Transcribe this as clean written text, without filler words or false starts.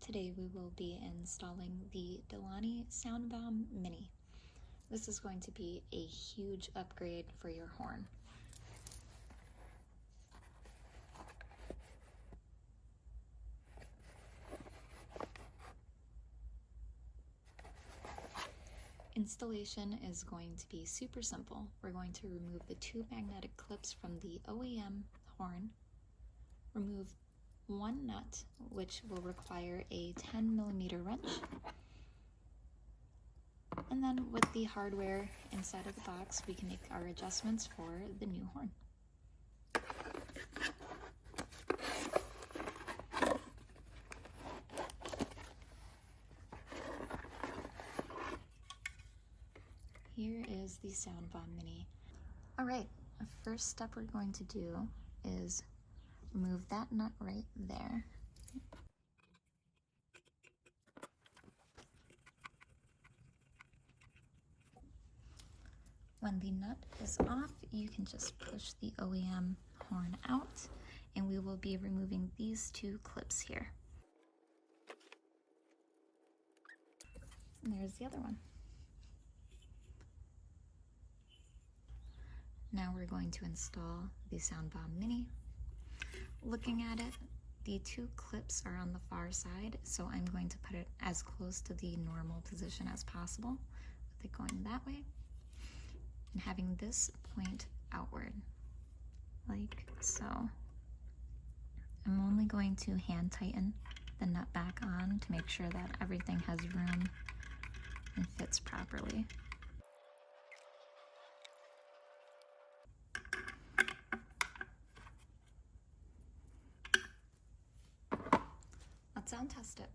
Today we will be installing the Denali SoundBomb Mini. This is going to be a huge upgrade for your horn. Installation is going to be super simple. We're going to remove the two magnetic clips from the OEM horn, remove one nut, which will require a 10mm wrench, and then with the hardware inside of the box, we can make our adjustments for the new horn. Here is the SoundBomb Mini. All right, the first step we're going to do is remove that nut right there. When the nut is off, you can just push the OEM horn out, and we will be removing these two clips here. And there's the other one. Now we're going to install the SoundBomb Mini. Looking at it, the two clips are on the far side, so I'm going to put it as close to the normal position as possible, with it going that way, and having this point outward, like so. I'm only going to hand tighten the nut back on to make sure that everything has room and fits properly. Let's sound test it.